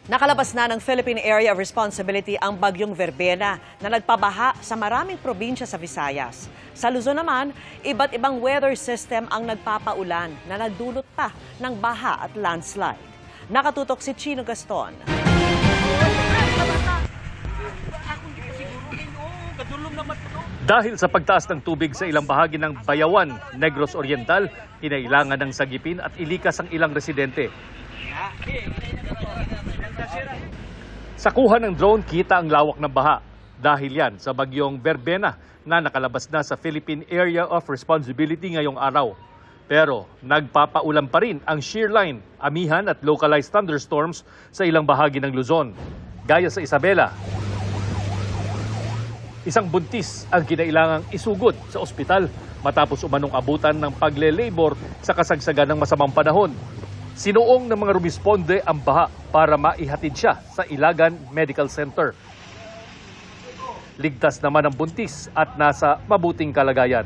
Nakalabas na ng Philippine Area of Responsibility ang bagyong Verbena na nagpabaha sa maraming probinsya sa Visayas. Sa Luzon naman, iba't ibang weather system ang nagpapaulan na nagdulot pa ng baha at landslide. Nakatutok si Chino Gaston. Dahil sa pagtaas ng tubig sa ilang bahagi ng Bayawan, Negros Oriental, kinailangan ng sagipin at ilikas ang ilang residente. Sa kuha ng drone, kita ang lawak ng baha. Dahil yan sa bagyong Verbena na nakalabas na sa Philippine Area of Responsibility ngayong araw. Pero nagpapaulan pa rin ang shear line, amihan at localized thunderstorms sa ilang bahagi ng Luzon. Gaya sa Isabela, isang buntis ang kinailangang isugod sa ospital matapos umanong abutan ng pagle-labor sa kasagsagan ng masamang panahon. Sinuong ng mga rumisponde ang baha para maihatid siya sa Ilagan Medical Center. Ligtas naman ang buntis at nasa mabuting kalagayan.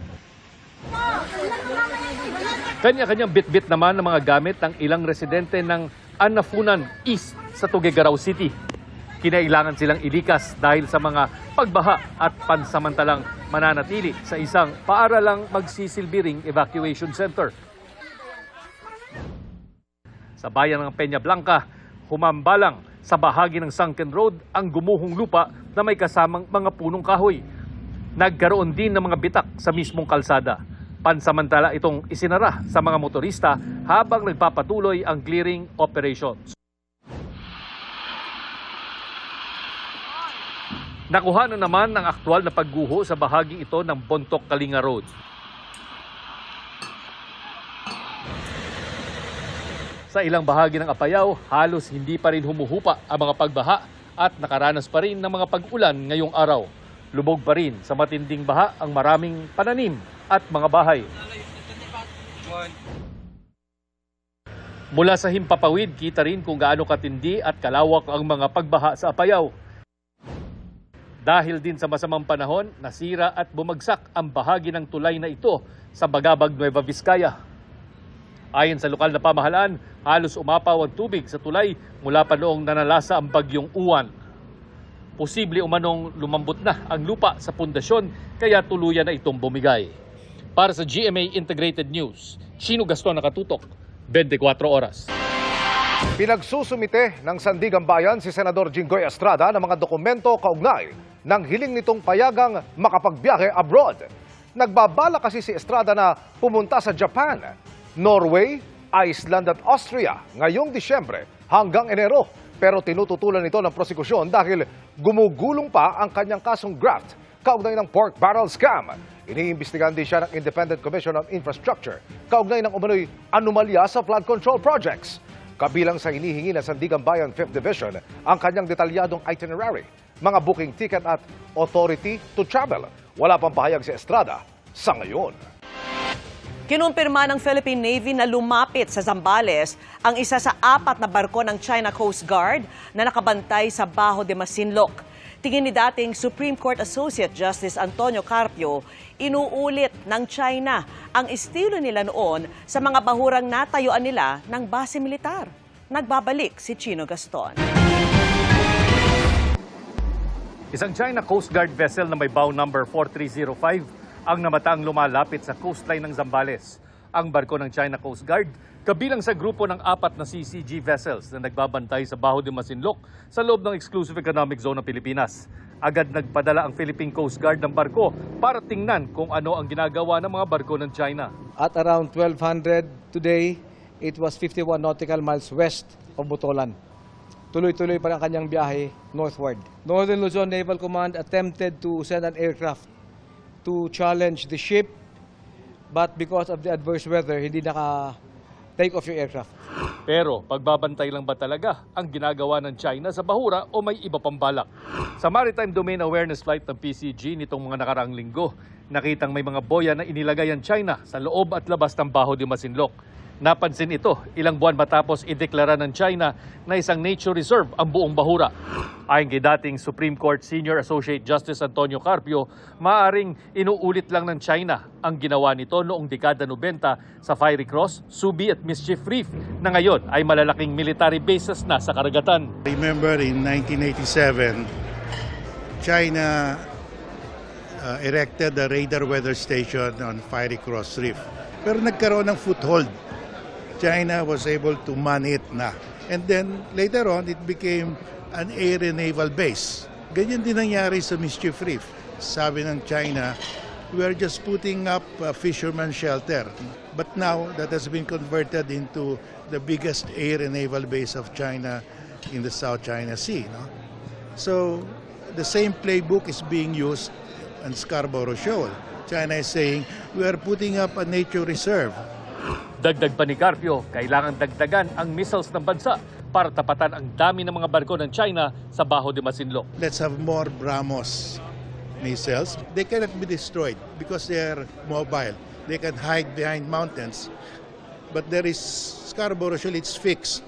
Kanya-kanyang bitbit naman ng mga gamit ng ilang residente ng Anafunan East sa Tuguegarao City. Kinailangan silang ilikas dahil sa mga pagbaha at pansamantalang mananatili sa isang paaralang magsisilbiring evacuation center. Sa bayan ng Peña Blanca, humambalang sa bahagi ng sunken road ang gumuhong lupa na may kasamang mga punong kahoy. Nagkaroon din ng mga bitak sa mismong kalsada. Pansamantala itong isinara sa mga motorista habang nagpapatuloy ang clearing operations. Nakuha na naman ng aktwal na pagguho sa bahaging ito ng Bontoc Kalinga Road. Sa ilang bahagi ng Apayao, halos hindi pa rin humuhupa ang mga pagbaha at nakaranas pa rin ng mga pag-ulan ngayong araw. Lubog pa rin sa matinding baha ang maraming pananim at mga bahay. Mula sa Himpapawid, kita rin kung gaano katindi at kalawak ang mga pagbaha sa Apayao. Dahil din sa masamang panahon, nasira at bumagsak ang bahagi ng tulay na ito sa Bagabag, Nueva Vizcaya. Ayon sa lokal na pamahalaan, halos umapaw ang tubig sa tulay mula pa noong nanalasa ang bagyong Uwan. Posible umanong lumambot na ang lupa sa pundasyon kaya tuluyan na itong bumigay. Para sa GMA Integrated News, Chino Gaston, nakatutok, 24 oras. Pinagsusumite ng Sandigan Bayan si Senador Jinggoy Estrada ng mga dokumento kaugnay ng hiling nitong payagang makapagbiyahe abroad. Nagbabala kasi si Estrada na pumunta sa Japan, Norway, Iceland at Austria ngayong Disyembre hanggang Enero. Pero tinututulan ito ng prosekusyon dahil gumugulong pa ang kanyang kasong graft kaugnay ng pork barrel scam. Iniimbestigahan din siya ng Independent Commission on Infrastructure kaugnay ng umano'y anomalya sa flood control projects. Kabilang sa hinihingi ng Sandigan Bayan 5th Division ang kanyang detalyadong itinerary, mga booking ticket at authority to travel. Wala pang pahayag si Estrada sa ngayon. Kinumpirma ng Philippine Navy na lumapit sa Zambales ang isa sa 4 na barko ng China Coast Guard na nakabantay sa Bajo de Masinloc. Tingin ni dating Supreme Court Associate Justice Antonio Carpio, inuulit ng China ang estilo nila noon sa mga bahurang natayuan nila ng base militar. Nagbabalik si Chino Gaston. Isang China Coast Guard vessel na may bow number 4305 ang namataang lumalapit sa coastline ng Zambales. Ang barko ng China Coast Guard, kabilang sa grupo ng 4 na CCG vessels na nagbabantay sa Bajo de Masinloc sa loob ng Exclusive Economic Zone ng Pilipinas. Agad nagpadala ang Philippine Coast Guard ng barko para tingnan kung ano ang ginagawa ng mga barko ng China. At around 1200 today, it was 51 nautical miles west of Botolan. Tuloy-tuloy pa ang kanyang biyahe northward. Northern Luzon Naval Command attempted to send an aircraft to challenge the ship, but because of the adverse weather, hindi naka-take off yung aircraft. Pero pagbabantay lang ba talaga ang ginagawa ng China sa bahura o may iba pang balak? Sa Maritime Domain Awareness Flight ng PCG nitong mga nakaraang linggo, nakitang may mga boya na inilagay ang China sa loob at labas ng Bajo de Masinloc. Napansin ito ilang buwan matapos ideklara ng China na isang nature reserve ang buong Bahura. Ayon kay dating Supreme Court Senior Associate Justice Antonio Carpio, maaring inuulit lang ng China ang ginawa nito noong dekada 90 sa Fiery Cross, Subi at Mischief Reef na ngayon ay malalaking military bases na sa karagatan. Remember in 1987, China erected the radar weather station on Fiery Cross Reef. Pero nagkaroon ng foothold. China was able to man it na. And then later on, it became an air and naval base. Ganyan din nangyari sa Mischief Reef. Sabi ng China, we are just putting up a fisherman shelter. But now, that has been converted into the biggest air and naval base of China in the South China Sea. No? So, the same playbook is being used on Scarborough Shoal. China is saying, we are putting up a nature reserve. Dagdag pa ni Carpio, kailangan dagdagan ang missiles ng bansa para tapatan ang dami ng mga barko ng China sa Baho de Masinloc. Let's have more BrahMos missiles. They cannot be destroyed because they are mobile. They can hide behind mountains. But there is Scarborough Shoal, it's fixed.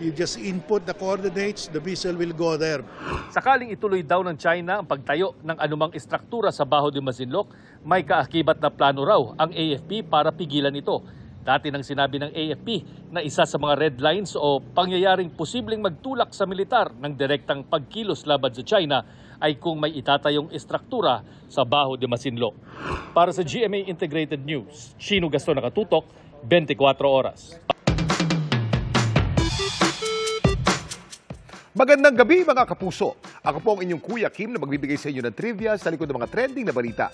You just input the coordinates, the missile will go there. Sakaling ituloy daw ng China ang pagtayo ng anumang istruktura sa Baho de Masinloc, may kaakibat na plano raw ang AFP para pigilan ito. Dati nang sinabi ng AFP na isa sa mga red lines o pangyayaring posibleng magtulak sa militar ng direktang pagkilos laban sa China ay kung may itatayong istruktura sa Baho de Masinloc. Para sa GMA Integrated News, Chino Gaston nakatutok, 24 oras. Magandang gabi mga kapuso. Ako po ang inyong Kuya Kim na magbibigay sa inyo ng trivia sa likod ng mga trending na balita.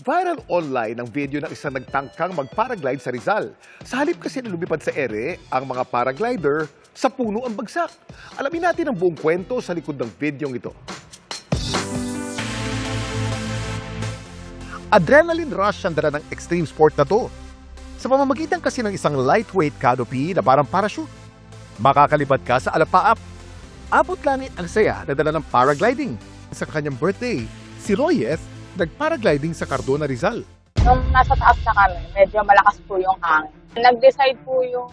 Viral online ang video ng isang nagtangkang mag-paraglide sa Rizal. Sa halip kasi na lumipad sa ere, ang mga paraglider sa puno ang bagsak. Alamin natin ang buong kwento sa likod ng video ito. Adrenaline rush ang dala ng extreme sport na to. Sa pamamagitan kasi ng isang lightweight canopy na parang parachute. Makakalipad ka sa alapaap. Abot langit ang saya na dala ng paragliding. Sa kanyang birthday, si Royeth nag-paragliding sa Cardona, Rizal. Nung nasa taas na kami, medyo malakas po yung hangin. Nag-decide po yung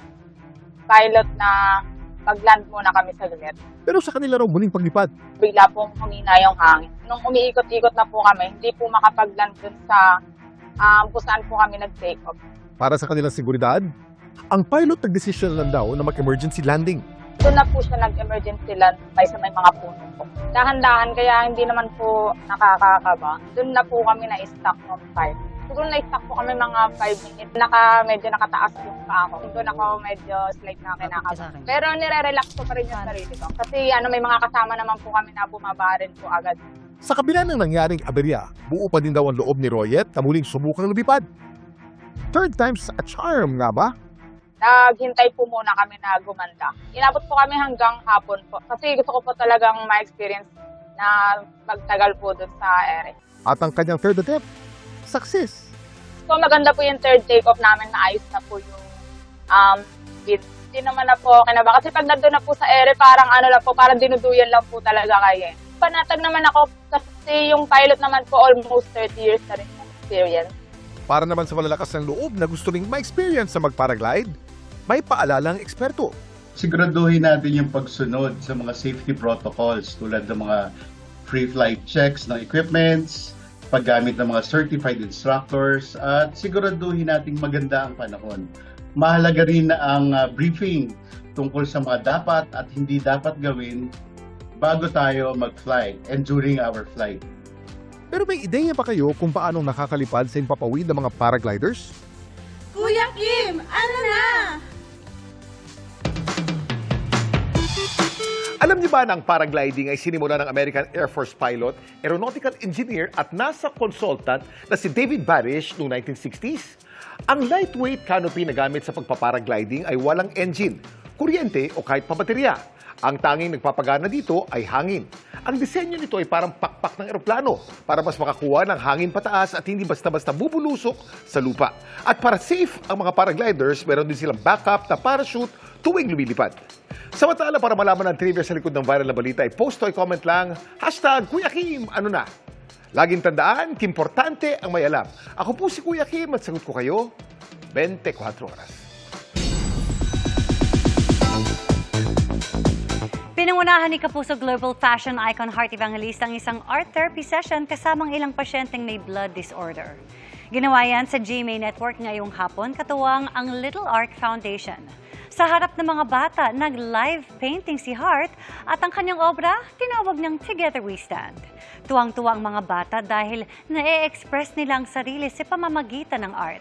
pilot na mag-land muna kami sa lumet. Pero sa kanila raw muling paglipad. Bigla pong humina yung hangin. Nung umiikot-ikot na po kami, hindi po makapag-land dun sa kung saan po kami nag-take off. Para sa kanilang seguridad, ang pilot nag-desisyon lang daw na mag-emergency landing. Doon na po siya nag-emergency land sa may mga puno po. Dahan-dahan, kaya hindi naman po nakakakaba. Doon na po kami na-stuck ng 5. Siguro na-stuck po kami mga 5 minutes. Medyo nakataas yung paa ko. Doon ako medyo slight na kinakaba. Pero nire-relax ko pa rin yung sarili ko. Kasi may mga kasama naman po kami na bumaba rin po agad. Sa kabila ng nangyaring aberya, buo pa din daw ang loob ni Royeth na muling subukang lumipad. Third time's a charm nga ba? Naghintay po muna kami na gumanda. Inabot po kami hanggang hapon po. Kasi gusto ko po talagang ma-experience na magtagal po doon sa ere. At ang kanyang third attempt, success. So maganda po yung third take-off namin, naayos na po yung bid. Hindi naman na po kinaba. Kasi pag nandun na po sa ere, parang parang dinuduyan lang po talaga kayo. Panatag naman ako kasi yung pilot naman po almost 30 years na rin yung experience. Para naman sa malalakas ng loob na gusto ring ma-experience sa mag-paraglide, may paalala ang eksperto. Siguraduhin natin yung pagsunod sa mga safety protocols tulad ng mga free flight checks ng equipments, paggamit ng mga certified instructors, at siguraduhin nating maganda ang panahon. Mahalaga rin ang briefing tungkol sa mga dapat at hindi dapat gawin bago tayo mag-fly and during our flight. Pero may ideya ba kayo kung paanong nakakalipad sa impapawid ng mga paragliders? Kuya Kim, ano na? Alam niyo ba na ang paragliding ay sinimula ng American Air Force pilot, aeronautical engineer at NASA consultant na si David Barish noong 1960s? Ang lightweight canopy na gamit sa pagpaparagliding ay walang engine, kuryente o kahit pabaterya. Ang tanging nagpapagana dito ay hangin. Ang disenyo nito ay parang pakpak ng eroplano para mas makakuha ng hangin pataas at hindi basta-basta bubulusok sa lupa. At para safe ang mga paragliders, meron din silang backup na parachute tuwing lumilipad. Samantala, para malaman ang trivia sa likod ng viral na balita, i-post o i-comment lang, #Kuya Kim, ano na? Laging tandaan, kimportante ang may alam. Ako po si Kuya Kim at sagot ko kayo, 24 oras. Pinangunahan ni Kapuso Global Fashion Icon Heart Evangelista ang isang art therapy session kasamang ilang pasyenteng may blood disorder. Ginawa yan sa GMA Network ngayong hapon, katuwang ang Little Arc Foundation. Sa harap ng mga bata, nag-live painting si Heart at ang kanyang obra, tinawag niyang Together We Stand. Tuwang-tuwa ang mga bata dahil na-e-express nila ang sarili sa pamamagitan ng art.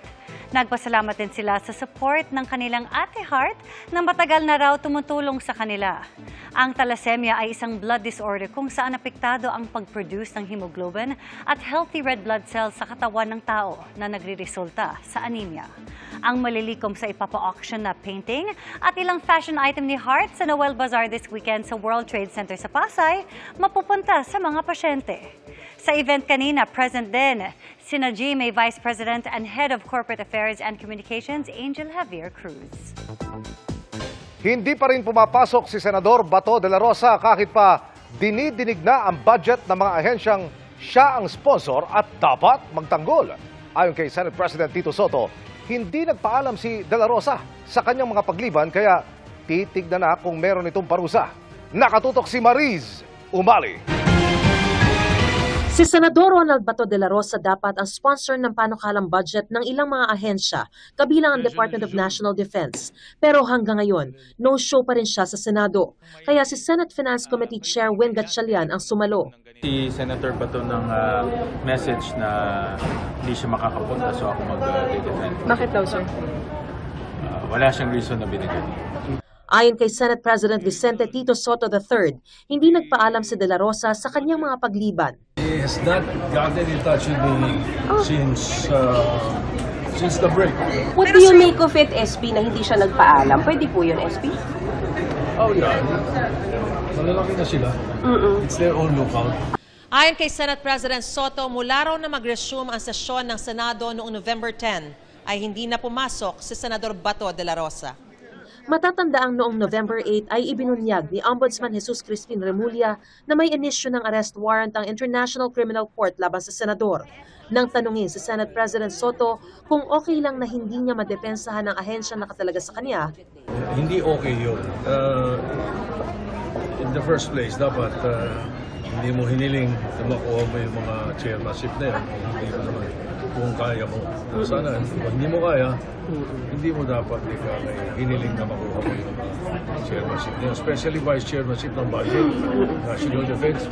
Nagpasalamat din sila sa support ng kanilang Ate Heart na matagal na raw tumutulong sa kanila. Ang thalassemia ay isang blood disorder kung saan apektado ang pag-produce ng hemoglobin at healthy red blood cells sa katawan ng tao na nagre-resulta sa anemia. Ang malilikom sa ipapa-auction na painting at ilang fashion item ni Heart sa Noel Bazaar this weekend sa World Trade Center sa Pasay, mapupunta sa mga pasyente. Sa event kanina, present din sina GMA Vice President and Head of Corporate Affairs and Communications, Angel Javier Cruz. Hindi pa rin pumapasok si Senador Bato de la Rosa kahit pa dinidinig na ang budget ng mga ahensyang siya ang sponsor at dapat magtanggol. Ayon kay Senate President Tito Soto, hindi nagpaalam si de la Rosa sa kanyang mga pagliban kaya titignan na kung meron itong parusa. Nakatutok si Mariz Umali. Si Senador Ronald Bato de la Rosa dapat ang sponsor ng panukalang budget ng ilang mga ahensya, kabilang ang Department of National Defense. Pero hanggang ngayon, no-show pa rin siya sa Senado. Kaya si Senate Finance Committee Chair Win Gatchalian ang sumalo. Si Senator Bato ng message na hindi siya makakapunta, so ako mag-defend. Bakit daw, sir? Wala siyang reason na binigay. Ayon kay Senate President Vicente Tito Soto III, hindi nagpaalam si De La Rosa sa kanyang mga pagliban. He has not gotten in touch with me since the break. What do you make of it, SP, na hindi siya nagpaalam? Pwede po yun, SP? Oh, yeah. Malalaki na sila. It's their own lookout. Ayon kay Senate President Soto, mula raw na mag-resume ang sesyon ng Senado noong November 10, ay hindi na pumasok si Senador Bato de la Rosa. Matatandaang noong November 8 ay ibinunyag ni Ombudsman Jesus Crispin Remulla na may inisyu ng arrest warrant ang International Criminal Court laban sa senador. Nang tanungin si Senate President Soto kung okay lang na hindi niya madepensahan ang ahensya na nakatalaga sa kanya. Hindi okay yun. In the first place, dapat hindi mo hiniling na makuha mo yung mga chairmanship na yan. Hindi mo naman kung kaya mo. Sana, kung hindi mo kaya, hindi mo dapat hiniling na makuha mo yung chairmanship. Especially vice chairmanship ng budget, national defense.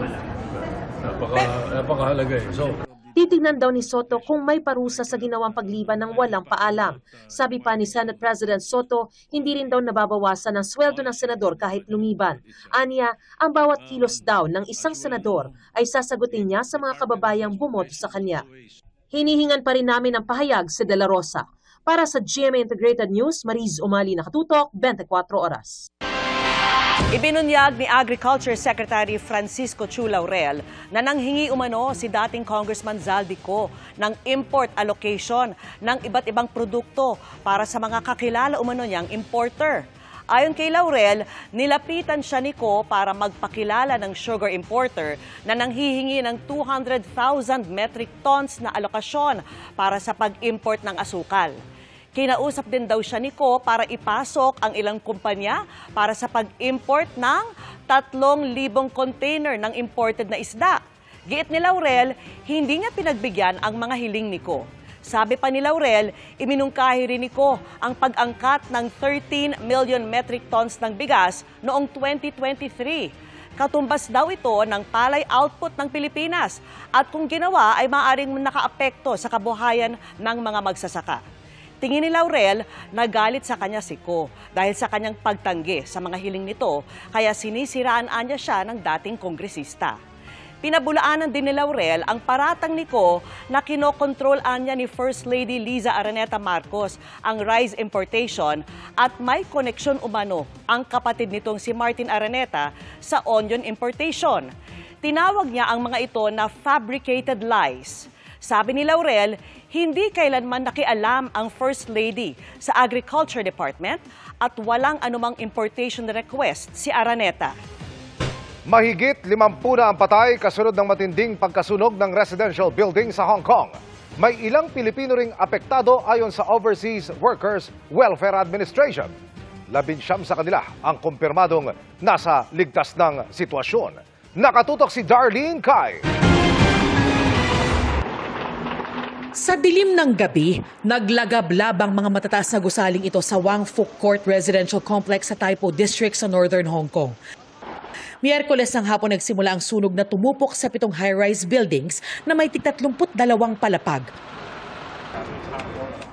Napakahalaga eh. So, titignan daw ni Soto kung may parusa sa ginawang pagliban ng walang paalam. Sabi pa ni Senate President Soto, hindi rin daw nababawasan ang sweldo ng senador kahit lumiban. Aniya, ang bawat kilos daw ng isang senador ay sasagutin niya sa mga kababayang bumoto sa kanya. Hinihingan pa rin namin ang pahayag si De La Rosa. Para sa GMA Integrated News, Mariz Umali, nakatutok, 24 oras. Ibinunyag ni Agriculture Secretary Francisco Chu Laurel na nanghingi umano si dating Congressman Zaldico ng import allocation ng iba't ibang produkto para sa mga kakilala umano niyang importer. Ayon kay Laurel, nilapitan siya ni Ko para magpakilala ng sugar importer na nanghihingi ng 200,000 metric tons na alokasyon para sa pag-import ng asukal. Kinausap din daw siya ni Ko para ipasok ang ilang kumpanya para sa pag-import ng 3,000 container ng imported na isda. Giit ni Laurel, hindi niya pinagbigyan ang mga hiling ni Ko. Sabi pa ni Laurel, iminungkahi rin ni Ko ang pag-angkat ng 13 million metric tons ng bigas noong 2023. Katumbas daw ito ng palay output ng Pilipinas at kung ginawa ay maaaring nakaapekto sa kabuhayan ng mga magsasaka. Tingin ni Laurel, nagalit sa kanya si Ko dahil sa kanyang pagtanggi sa mga hiling nito kaya sinisiraan niya siya ng dating kongresista. Pinabulaanan din ni Laurel ang paratang ni Ko na kinokontrol-an niya ni First Lady Liza Araneta Marcos ang rice importation at may koneksyon umano ang kapatid nitong si Martin Araneta sa onion importation. Tinawag niya ang mga ito na fabricated lies. Sabi ni Laurel, hindi kailanman nakialam ang First Lady sa Agriculture Department at walang anumang importation request si Araneta. Mahigit 50 na ang patay kasunod ng matinding pagkasunog ng residential building sa Hong Kong. May ilang Pilipino ring apektado ayon sa Overseas Workers Welfare Administration. 19 sa kanila ang kumpirmadong nasa ligtas ng sitwasyon. Nakatutok si Darlene Kai. Sa dilim ng gabi, naglagablab ang mga matataas na gusaling ito sa Wang Fuk Court Residential Complex sa Taipo District sa Northern Hong Kong. Miyerkules ng hapon nagsimula ang sunog na tumupok sa 7 high-rise buildings na may 32 palapag.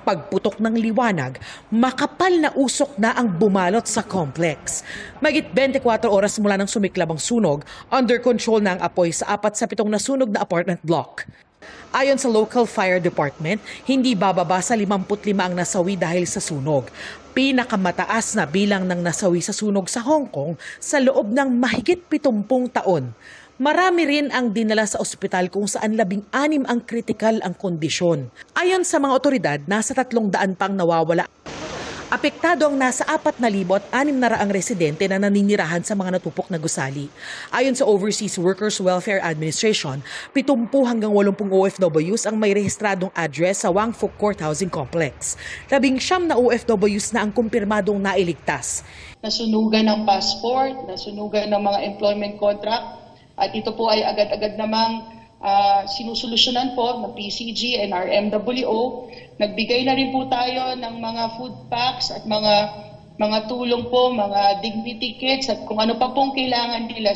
Pagputok ng liwanag, makapal na usok na ang bumalot sa complex. Mahigit 24 oras mula nang sumiklab ang sunog, under control na ang apoy sa 4 sa 7 nasunog na apartment block. Ayon sa local fire department, hindi bababa sa 55 ang nasawi dahil sa sunog. Pinakamataas na bilang ng nasawi sa sunog sa Hong Kong sa loob ng mahigit 70 taon. Marami rin ang dinala sa ospital kung saan 16 ang kritikal ang kondisyon. Ayon sa mga otoridad, nasa 300 pang nawawala. Apektado ang nasa 4,600 residente na naninirahan sa mga natupok na gusali. Ayon sa Overseas Workers Welfare Administration, 70 hanggang 80 OFWs ang may rehistradong address sa Wang Fuk Court Housing Complex. 19 na OFWs na ang kumpirmadong nailigtas. Nasunugan ng passport, nasunugan ng mga employment contract, at ito po ay agad-agad namang sinusolusyonan po ng PCG and our MWO. Nagbigay na rin po tayo ng mga food packs at mga tulong po, mga dignity kits at kung ano pa pong kailangan nila.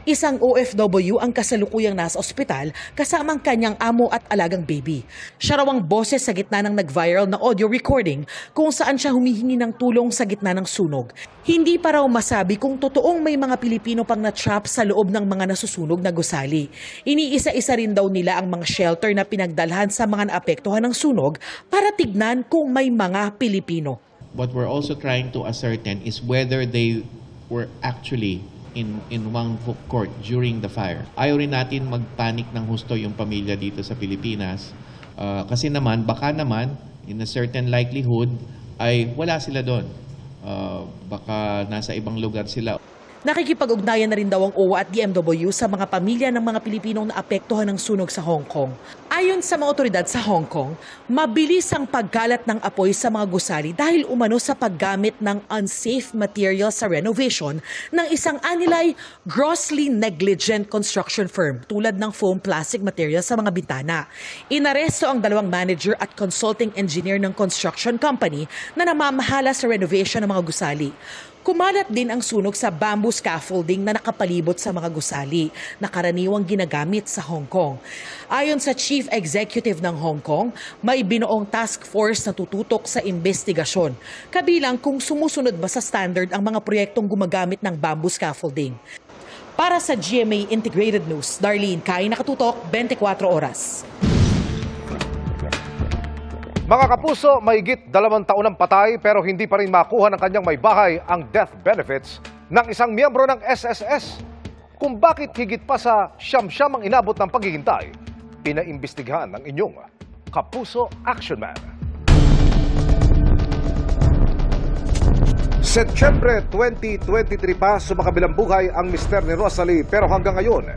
Isang OFW ang kasalukuyang nasa ospital kasama ang kanyang amo at alagang baby. Siya raw ang boses sa gitna ng nag-viral na audio recording kung saan siya humihingi ng tulong sa gitna ng sunog. Hindi pa raw masabi kung totoong may mga Pilipino pang na-trap sa loob ng mga nasusunog na gusali. Iniisa-isa rin daw nila ang mga shelter na pinagdalhan sa mga naapektuhan ng sunog para tignan kung may mga Pilipino. What we're also trying to ascertain is whether they were actually in Wang Fuk Court during the fire. Ayaw rin natin magpanik ng husto yung pamilya dito sa Pilipinas kasi naman, baka naman, in a certain likelihood, ay wala sila doon. Baka nasa ibang lugar sila. Nakikipag-ugnayan na rin daw ang OWA at DMW sa mga pamilya ng mga Pilipinong naapektuhan ng sunog sa Hong Kong. Ayon sa mga otoridad sa Hong Kong, mabilis ang pagkalat ng apoy sa mga gusali dahil umano sa paggamit ng unsafe material sa renovation ng isang anilay grossly negligent construction firm tulad ng foam plastic material sa mga bintana. Inaresto ang 2 manager at consulting engineer ng construction company na namamahala sa renovation ng mga gusali. Kumalat din ang sunog sa bamboo scaffolding na nakapalibot sa mga gusali na karaniwang ginagamit sa Hong Kong. Ayon sa Chief Executive ng Hong Kong, may binuong task force na tututok sa investigasyon, kabilang kung sumusunod ba sa standard ang mga proyektong gumagamit ng bamboo scaffolding. Para sa GMA Integrated News, Darlene Kai, nakatutok 24 oras. Mga kapuso, mahigit 2 taon ng patay pero hindi pa rin makuha ng kanyang may bahay ang death benefits ng isang miyembro ng SSS. Kung bakit higit pa sa siyam-siyam ang inabot ng paghihintay, pinaimbestigahan ng inyong Kapuso Action Man. Setyembre 2023 pa sumakabilang buhay ang mister ni Rosalie pero hanggang ngayon,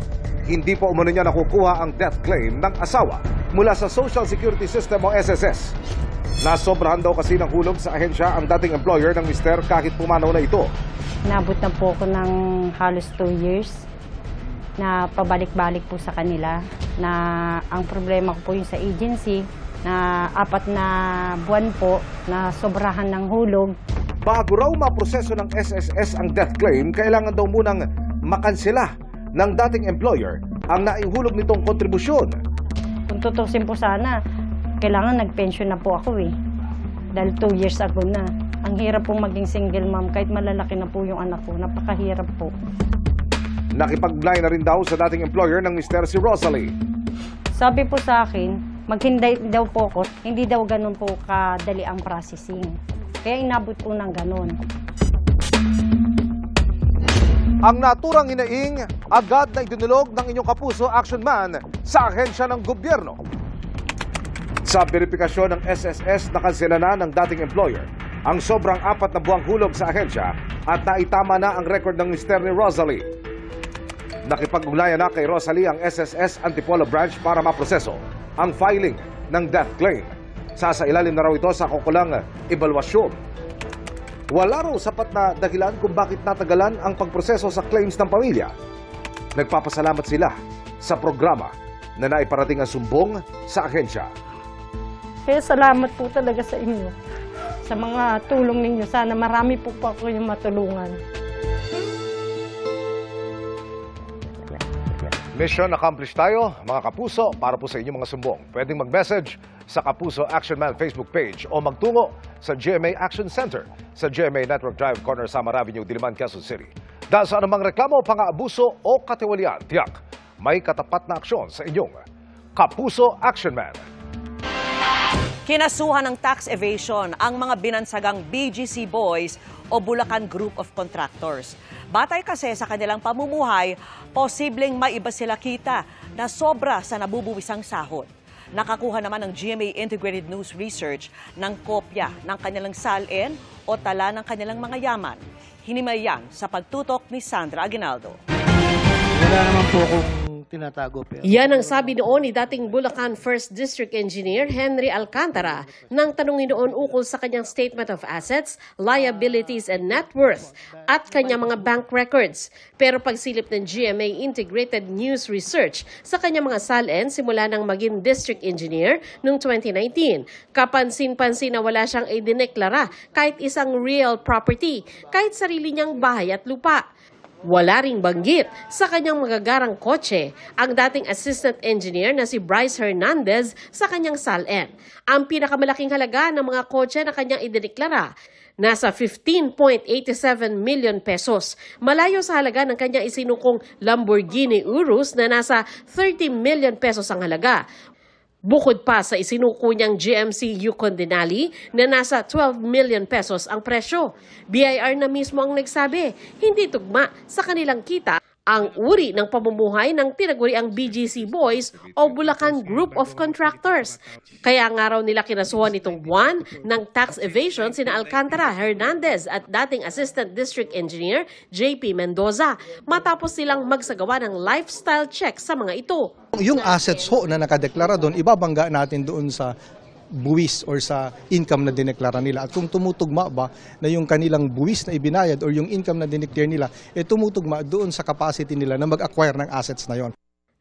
hindi pa umano niya nakukuha ang death claim ng asawa mula sa Social Security System o SSS. Nasobrahan daw kasi ng hulog sa ahensya ang dating employer ng mister kahit pumanaw na ito. Nabot na po ako ng halos 2 years na pabalik-balik po sa kanila na ang problema ko po yung sa agency na 4 na buwan po na sobrahan ng hulog. Bago raw maproseso ng SSS ang death claim, kailangan daw munang makansela ng dating employer ang naihulog nitong kontribusyon. Kung tutusin po sana, kailangan nag-pension na po ako eh. Dahil 2 years ago na. Ang hirap pong maging single mom kahit malalaki na po yung anak ko. Napakahirap po. Nakipagnay na rin daw sa dating employer ng mister si Rosalie. Sabi po sa akin, maghinday daw po ako. Hindi daw ganun po kadali ang processing. Kaya inabot po ng ganun. Ang naturang hinaing agad na idinulog ng inyong Kapuso Action Man sa ahensya ng gobyerno. Sa verifikasyon ng SSS, nakansela na ng dating employer ang sobrang 4 na buwang hulog sa ahensya at naitama na ang record ng mister ni Rosalie. Nakipag-ugnayan na kay Rosalie ang SSS Antipolo Branch para maproseso ang filing ng death claim. Sasailalim na raw ito sa kukulang ebalwasyon. Wala raw sapat na dahilan kung bakit natagalan ang pagproseso sa claims ng pamilya. Nagpapasalamat sila sa programa na naiparating ang sumbong sa ahensya. Kaya salamat po talaga sa inyo, sa mga tulong ninyo. Sana marami po kayong matulungan. Mission accomplished tayo, mga kapuso, para po sa inyong mga sumbong. Pwedeng mag-message sa Kapuso Action Man Facebook page o magtungo sa GMA Action Center sa GMA Network Drive, Corner Samar Avenue, Diliman, Quezon City. Dahil sa anumang reklamo, pang-aabuso o katiwalian, tiyak, may katapat na aksyon sa inyong Kapuso Action Man. Kinasuhan ng tax evasion ang mga binansagang BGC Boys o Bulacan Group of Contractors. Batay kasi sa kanilang pamumuhay, posibleng maiba sila kita na sobra sa nabubuwisang sahod. Nakakuha naman ng GMA Integrated News Research ng kopya ng kanilang salin o tala ng kanilang mga yaman. Hinimay yan sa pagtutok ni Sandra Aguinaldo. Wala naman po kung tinatago. Pero... Yan ang sabi noon ni dating Bulacan 1st District Engineer Henry Alcantara nang tanungin noon ukol sa kanyang Statement of Assets, Liabilities and Net Worth at kanyang mga bank records. Pero pagsilip ng GMA Integrated News Research sa kanyang mga salin simula nang maging District Engineer noong 2019, kapansin-pansin na wala siyang idineklara kahit isang real property, kahit sarili niyang bahay at lupa. Wala ring banggit sa kanyang magagarang kotse ang dating assistant engineer na si Bryce Hernandez sa kanyang salin. Ang pinakamalaking halaga ng mga kotse na kanyang idineklara, nasa 15.87 million pesos. Malayo sa halaga ng kanyang isinukong Lamborghini Urus na nasa 30 million pesos ang halaga. Bukod pa sa isinuko niyang GMC Yukon Denali na nasa 12 million pesos ang presyo. BIR na mismo ang nagsabi, hindi tugma sa kanilang kita ang uri ng pamumuhay ng tinaguriang BGC Boys o Bulacan Group of Contractors. Kaya nga raw nila kinasuhan itong buwan ng tax evasion sina Alcantara, Hernandez at dating Assistant District Engineer JP Mendoza matapos silang magsagawa ng lifestyle check sa mga ito. Yung assets ho na nakadeklara doon, ibabangga natin doon sa buwis or sa income na dineklara nila. At kung tumutugma ba na yung kanilang buwis na ibinayad or yung income na dineclare nila, tumutugma doon sa capacity nila na mag-acquire ng assets na yon.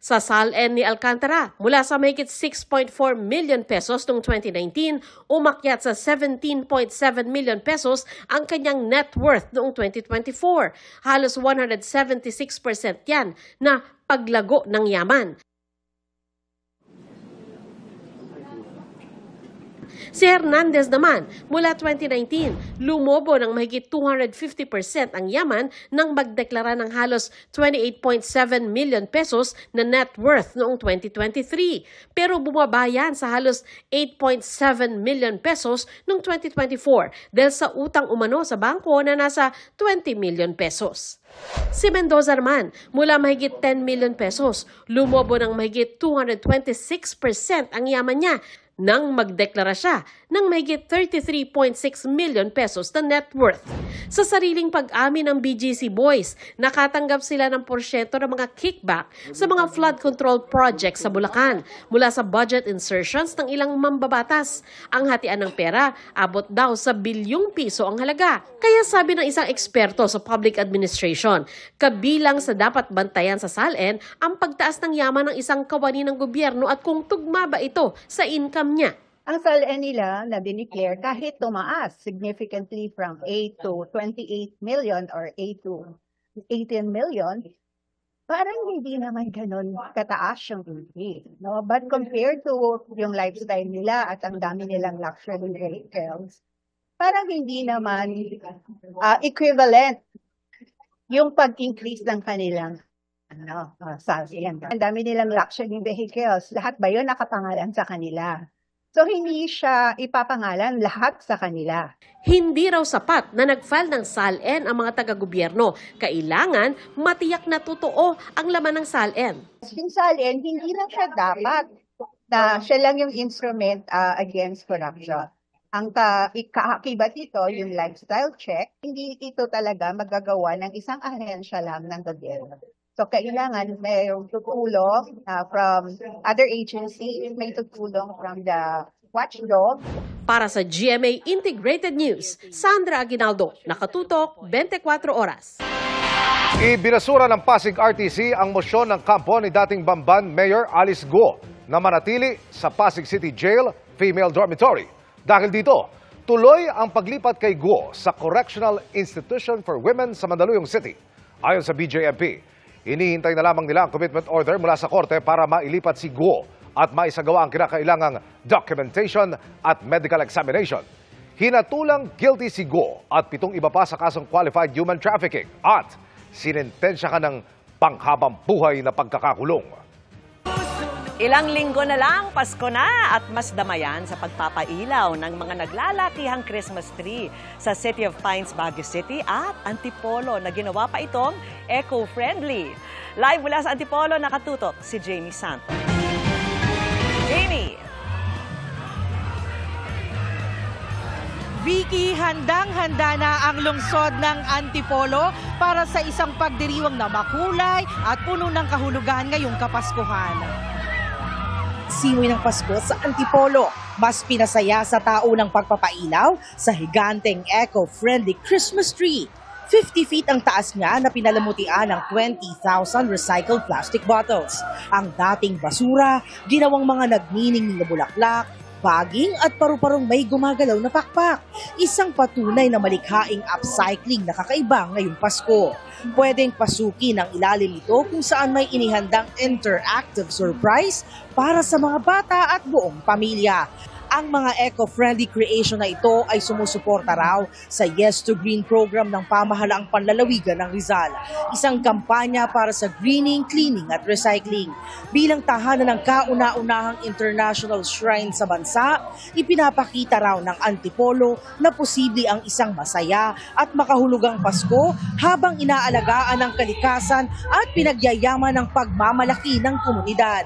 Sa salin ni Alcantara, mula sa mahigit 6.4 million pesos noong 2019, umakyat sa 17.7 million pesos ang kanyang net worth noong 2024. Halos 176% yan na paglago ng yaman. Si Hernandez naman, mula 2019, lumobo ng mahigit 250% ang yaman nang magdeklara ng halos 28.7 million pesos na net worth noong 2023. Pero bumaba yan sa halos 8.7 million pesos noong 2024 dahil sa utang umano sa bangko na nasa 20 million pesos. Si Mendoza naman, mula mahigit 10 million pesos, lumobo ng mahigit 226% ang yaman niya nang magdeklara siya ng mahigit 33.6 million pesos na net worth. Sa sariling pag-amin ng BGC Boys, nakatanggap sila ng porsyento ng mga kickback sa mga flood control projects sa Bulacan mula sa budget insertions ng ilang mambabatas. Ang hatian ng pera, abot daw sa bilyong piso ang halaga. Kaya sabi ng isang eksperto sa public administration, kabilang sa dapat bantayan sa salin ang pagtaas ng yaman ng isang kawani ng gobyerno at kung tugma ba ito sa income niya. Ang salin nila na dineclare kahit tumaas significantly from 8 to 28 million or 8 to 18 million, parang hindi naman ganun kataas yung increase. No? But compared to yung lifestyle nila at ang dami nilang luxury vehicles, parang hindi naman equivalent yung pag-increase ng kanilang salin. Ang dami nilang luxury vehicles, lahat ba yun nakapangalan sa kanila? So, hindi siya ipapangalan lahat sa kanila. Hindi raw sapat na nag-file ng SALN ang mga taga-gobyerno. Kailangan matiyak na totoo ang laman ng SALN. Yung SALN, hindi lang siya dapat na siya lang yung instrument against corruption. Ang kaakibat ito, yung lifestyle check, hindi ito talaga magagawa ng isang ahensya lang ng gobyerno. So, kailangan may tutulong from other agencies, may tutulong from the watchdog. Para sa GMA Integrated News, Sandra Aguinaldo, nakatutok 24 oras. Ibinasura ng Pasig RTC ang mosyon ng kampo ni dating Bamban Mayor Alice Guo na manatili sa Pasig City Jail Female Dormitory. Dahil dito, tuloy ang paglipat kay Guo sa Correctional Institution for Women sa Mandaluyong City. Ayon sa BJMP, hinihintay na lamang nila ang commitment order mula sa korte para mailipat si Guo at maisagawa ang kinakailangang documentation at medical examination. Hinatulang guilty si Guo at 7 iba pa sa kasong qualified human trafficking at sinintensya ka ng panghabang buhay na pagkakakulong. Ilang linggo na lang, Pasko na at mas damayan sa pagpapailaw ng mga naglalatihang Christmas tree sa City of Pines, Baguio City at Antipolo na ginawa pa itong eco-friendly. Live mula sa Antipolo, nakatutok si Jamie Santos. Jamie! Vicky, handang-handa na ang lungsod ng Antipolo para sa isang pagdiriwang na makulay at puno ng kahulugan ngayong Kapaskuhan. Simoy ng Pasko sa Antipolo, mas pinasaya sa taunang pagpapailaw sa higanteng eco-friendly Christmas tree. 50 feet ang taas niya na pinalamutian ng 20,000 recycled plastic bottles. Ang dating basura, ginawang mga nagniningning na bulaklak, baging at paru-parong may gumagalaw na pakpak. Isang patunay na malikhaing upcycling na kakaiba ngayong Pasko. Pwedeng pasukin ang ilalim nito kung saan may inihandang interactive surprise para sa mga bata at buong pamilya. Ang mga eco-friendly creation na ito ay sumusuporta raw sa Yes to Green program ng pamahalaang panlalawigan ng Rizal. Isang kampanya para sa greening, cleaning at recycling. Bilang tahanan ng kauna-unahang international shrine sa bansa, ipinapakita raw ng Antipolo na posible ang isang masaya at makahulugang Pasko habang inaalagaan ng kalikasan at pinagyayaman ng pagmamalaki ng komunidad.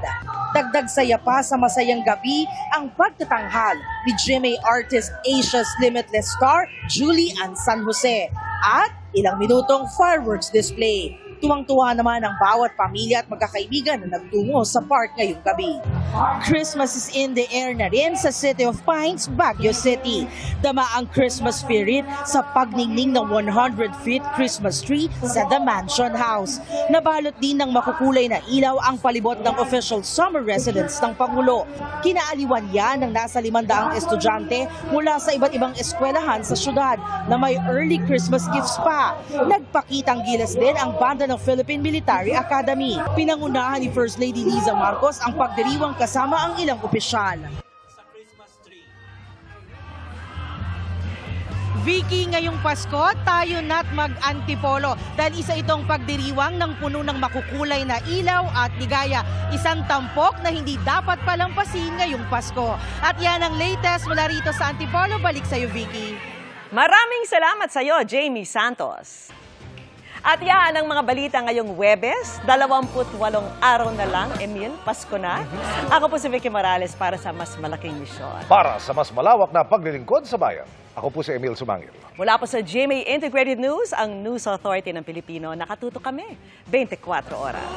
Dagdag saya pa sa masayang gabi ang pagtatanghal ni GMA artist Asia's Limitless star Julie Ann San Jose at ilang minutong fireworks display. Tuwang-tuwa naman ang bawat pamilya at magkakaibigan na nagtungo sa park ngayong gabi. Christmas is in the air na rin sa City of Pines, Baguio City. Dama ang Christmas spirit sa pagningning ng 100-feet Christmas tree sa The Mansion House. Nabalot din ng makukulay na ilaw ang palibot ng official summer residence ng Pangulo. Kinaaliwan yan ng nasa 500 estudyante mula sa iba't ibang eskwelahan sa syudad na may early Christmas gifts pa. Nagpakitang gilas din ang banda ng Philippine Military Academy. Pinangunahan ni First Lady Liza Marcos ang pagdiriwang kasama ang ilang opisyal. Vicky, ngayong Pasko, tayo na't mag-Antipolo dahil isa itong pagdiriwang ng puno ng makukulay na ilaw at ligaya. Isang tampok na hindi dapat palampasin ngayong Pasko. At yan ang latest mula rito sa Antipolo. Balik sa iyo, Vicky. Maraming salamat sa iyo, Jamie Santos. At yan ang mga balita ngayong Huwebes, 28 araw na lang, Emil, Pasko na. Ako po si Vicky Morales para sa mas malaking misyon. Para sa mas malawak na paglilingkod sa bayan, ako po si Emil Sumangil. Mula po sa GMA Integrated News, ang News Authority ng Pilipino, nakatutok kami 24 oras.